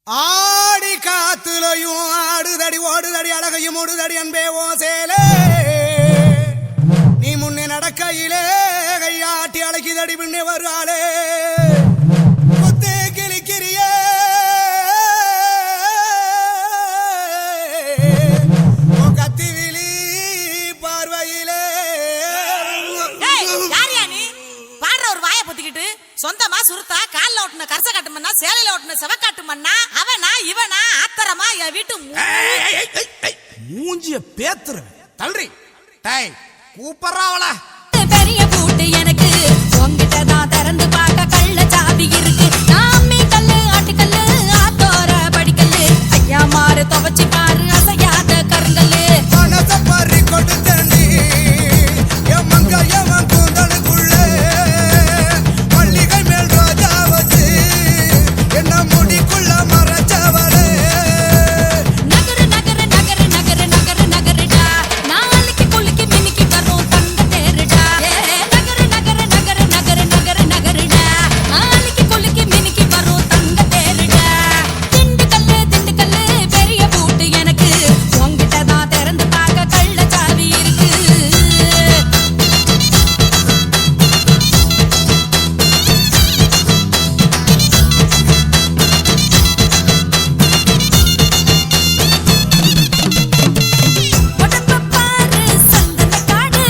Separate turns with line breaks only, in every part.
ஆடி காத்துலையும் ஆடுதடி ஓடுதடி அழகையும் ஓடுதடி அன்பே ஓ சேலே நீ முன்னே நடக்கையிலே கையாட்டி அழகிதடி பின்னே வருவாளே முத்தே கிளிக்கிறியே கத்தி விழி பார்வையிலே
ஒரு வாயை பொத்திக்கிட்டு சொந்தமா சுருத்தா கால்ல ஓட்டுன கரச காட்டு மண்ணா சேலையில ஓட்டுன செவக்காட்டு மண்ணா அவனா இவனா ஆத்தரமா என் வீட்டு
மூஞ்சிய பேத்துற தள்ளுறி டேய் கூப்பறாவளா
பெரிய பூட்டு எனக்கு உங்கிட்ட தான் திறந்து பார்க்க கள்ள சாவி இருக்கு நாமி கல்லு ஆட்டுக்கல்லு ஆத்தோர படிக்கல்லு ஐயா மாறு துவச்சி பாரு அசையாத கருங்கல்லு
மனச பறி கொடுத்தண்டி என் மங்க எவன் கூந்தலுக்குள்ள மல்லிகை மேல் ரோஜா வச்சு என்ன முடிக்குள்ள மறைச்சவளே
நகரு நகரு நகரு நகரு நகரு நகருடா நாளைக்கு குளிக்கு மினிக்கு வரும் தங்க தேருடா நகரு நகரு நகரு நகரு நகரு நகருடா நாளைக்கு குளிக்கு மினிக்கு வரும் தங்க தேருடா திண்டுக்கல்லு பெரிய பூட்டு எனக்கு உங்கிட்ட தான் திறந்து பார்க்க கள்ள சாவி இருக்கு உடம்ப பாரு சந்தன காடு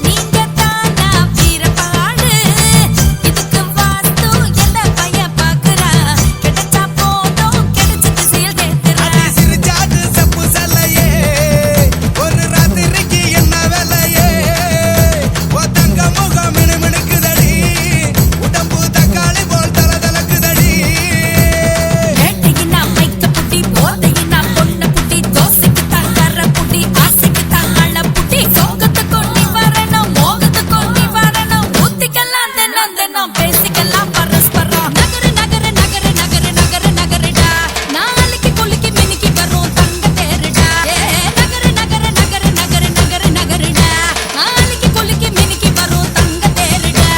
நீங்க தானா வீரபாடு இதுக்கு வாஸ்து எந்த பைய பாக்குறா கிடைச்சா போதும் கிடைச்சது செயல் கேட்கிறா
சிரிச்சாது செப்பு சல்லையே ஒரு ராத்திரிக்கு என்ன வேலையே ஓ தங்க முகம் மினுமினுக்குதடி உடம்பு தக்காளி போல் தலதலக்குதடி
வேட்டையினா மைக்க புட்டி போதையினா பொண்ண புட்டி தோசைக்கு தங்கற புட்டி ஆசைக்கு தங்கள புட்டி சோகத்தை கொண்டு வரணும் மோகத்தை கொண்டு வரணும் ஊத்திக்கலாம் தினம் பேசிக்கலாம் பரஸ்பரம் நகரு நகரு நகரு நகரு நகரு நகருடா நாளைக்கு குளிக்கு மினிக்கு வரும் தங்க தேருடா நகரு நகரு நகரு நகரு நகரு நகருடா நாளைக்கு குளிக்கு மினிக்கு வரும் தங்க தேருடா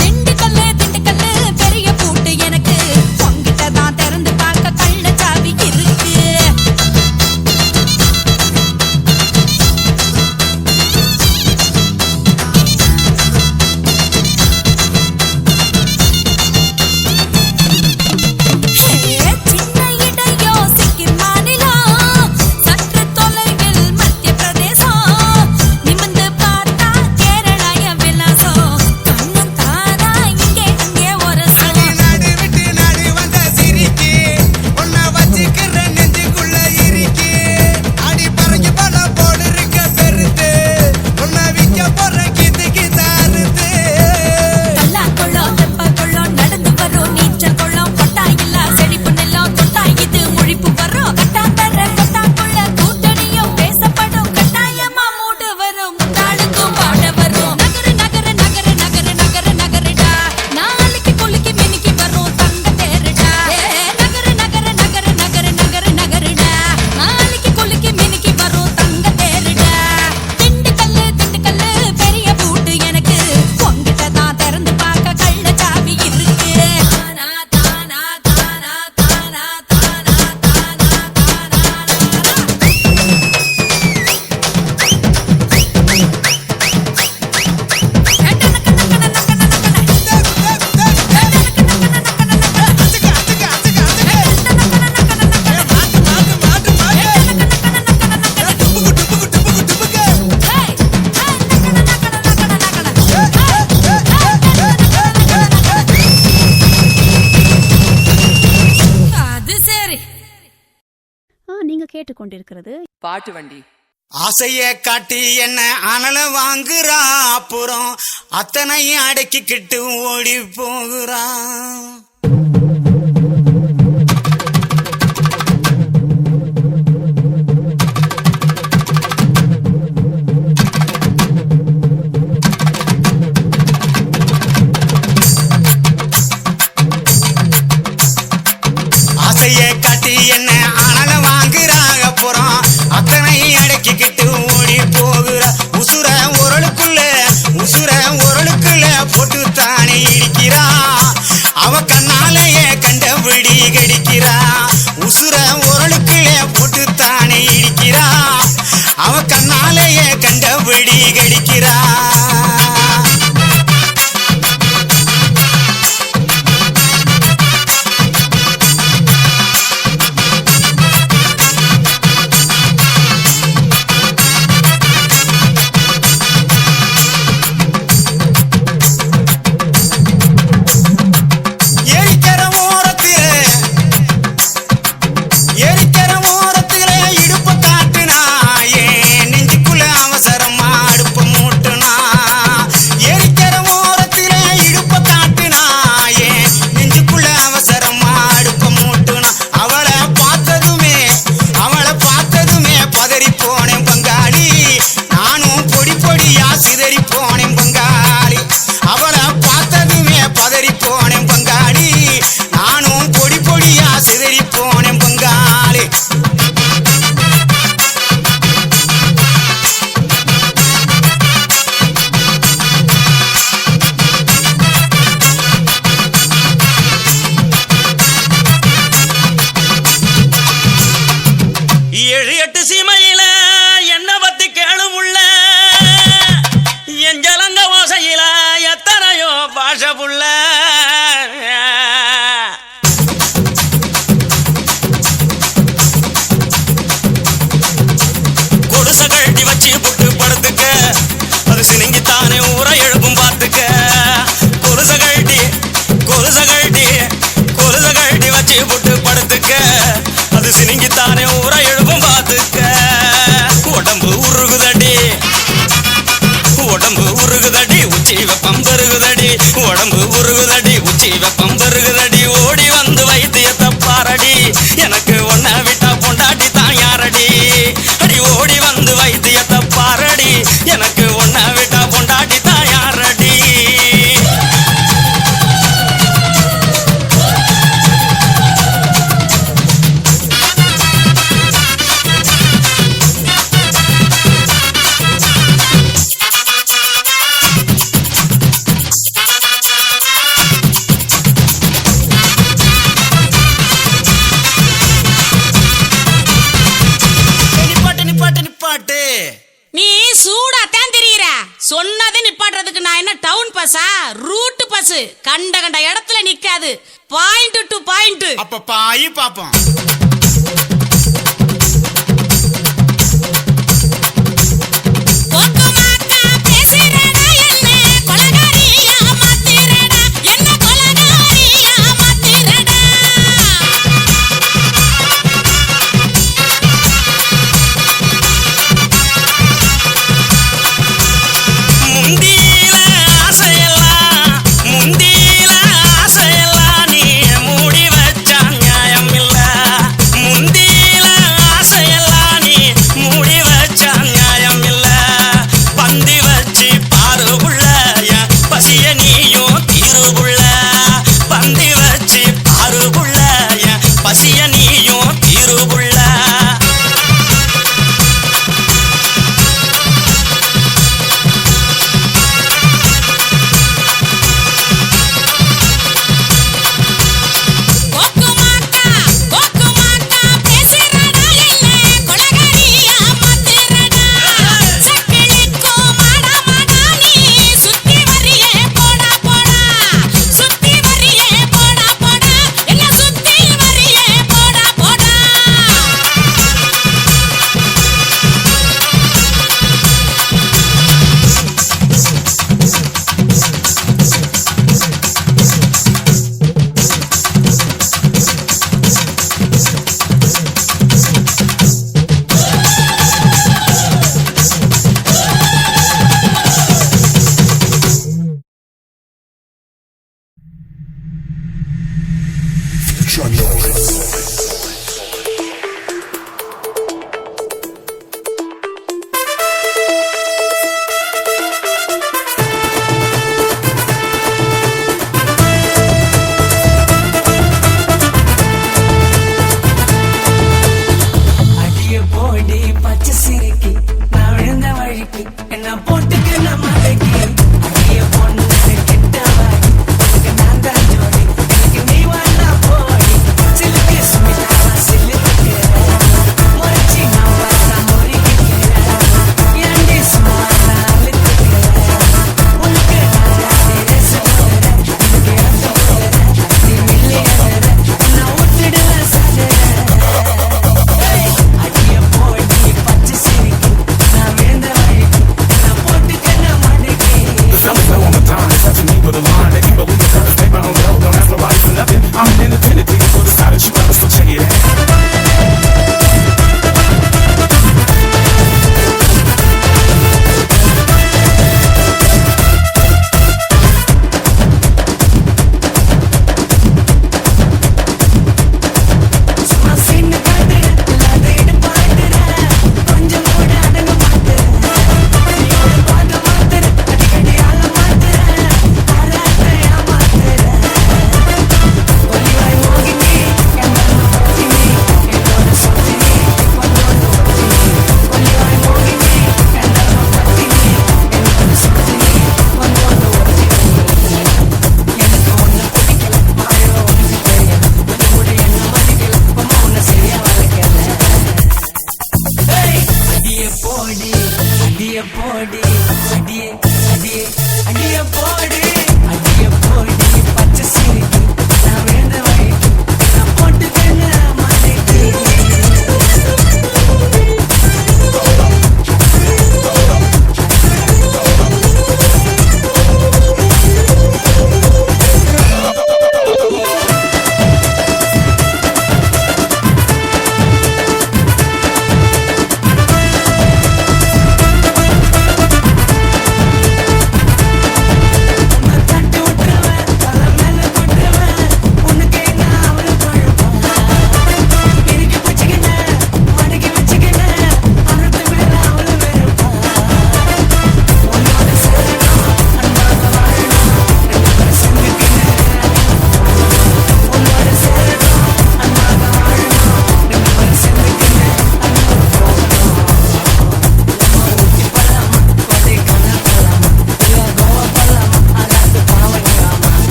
திண்டுக்கல்லு பெரிய பூட்டு எனக்கு உங்கிட்ட தான் திறந்து பார்க்க கள்ள சாவி இருக்கு சின்ன இடையோ சிக்கிம் மாநிலம் சற்று தொலைவில் மத்திய பிரதேசம் நிமிர்ந்து பார்த்தா கேரளாய விலாசம் கண்ணும் தானா இங்கே அங்கே ஒரு
நாடு விட்டு நாடு வந்த சிரிக்கி உன்னை வச்சுக்கிற நெஞ்சுக்குள்ள இருக்கு அடி பறஞ்சு பல போடு இருக்க பெருத்து உன்னை விற்க போற கித்துக்கு தாருத்து
கல்லாக்குள்ளம் தெப்பக்குள்ளம் நடந்து வரும் நீச்சல் குளம் கொட்டாயில்லா செழிப்பு நெல்லம் தொட்டாயிது முழிப்பு வரும் கட்டாந்தர கட்டாக்குள்ள கூட்டணியும் பேசப்படும் கட்டாயமா மூடு வரும் முந்தாளுக்கும் பாட வரும் நகரு நகரு நகரு நகரு நகரு நகருடா நாளைக்கு குளிக்கு மினிக்கு வரும் தங்க தேருடா நகரு நகரு நகரு நகரு நகரு நகருடா நாளைக்கு குளிக்கு மினிக்கு வரும் தங்க தேருடா திண்டுக்கல்லு பெரிய பூட்டு எனக்கு உங்கிட்ட தான் திறந்து பார்க்க கள்ள சாவி இருக்கு தானா தானா தானா தானா தானா அது சரி
நீங்க கேட்டுக்கொண்டிருக்கிறது
பாட்டு வண்டி.
ஆசைய காட்டி என்ன அனல வாங்குறா அப்புறம் அத்தனையும் அடக்கிக்கிட்டு ஓடி போகிறான் ஆசைய காட்டி என்ன அனல வாங்குறாங்க அப்புறம் அத்தனை அடக்கிக்கிட்டு ஓடி போகிற உசுர உரலுக்குள்ள போட்டு தானே இருக்கிறா அவ கண்ணாலேயே கண்டபடி கடி கடிக்கிறா உசுர உரலுக்குள்ளே போட்டு தானே இடிக்கிறா அவ கண்ணாலேயே கண்டபடி கடிக்கிறா உடம்பு உருகுதடி உச்சி வெப்பம் பெருகுதடி ஓடி வந்து வைத்தியத்தை பாரடி எனக்கு ஒன்ன விட்டா பொண்டாட்டி தான் யாரடி அடி ஓடி வந்து வைத்தியத்தை பாரடி எனக்கு ஒன்ன விட்டா பொண்டாட்டி தான் யாரடி
நீ சூடாத்தான் தெரியுற சொன்னதை நிப்பாட்டுறதுக்கு நான் என்ன டவுன் பஸ்ஸா ரூட் பஸ் கண்ட கண்ட இடத்துல நிக்காது பாயிண்ட் டு பாயிண்ட்
அப்ப பாயி பாப்போம்
சிலுக்கு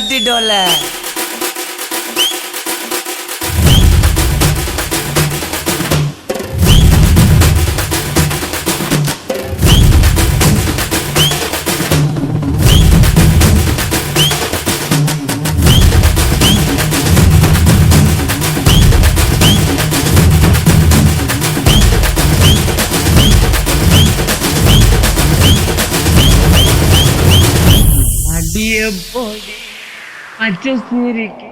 கத்திட்டோல.
அடியே போடி பச்சை சீரிக்கு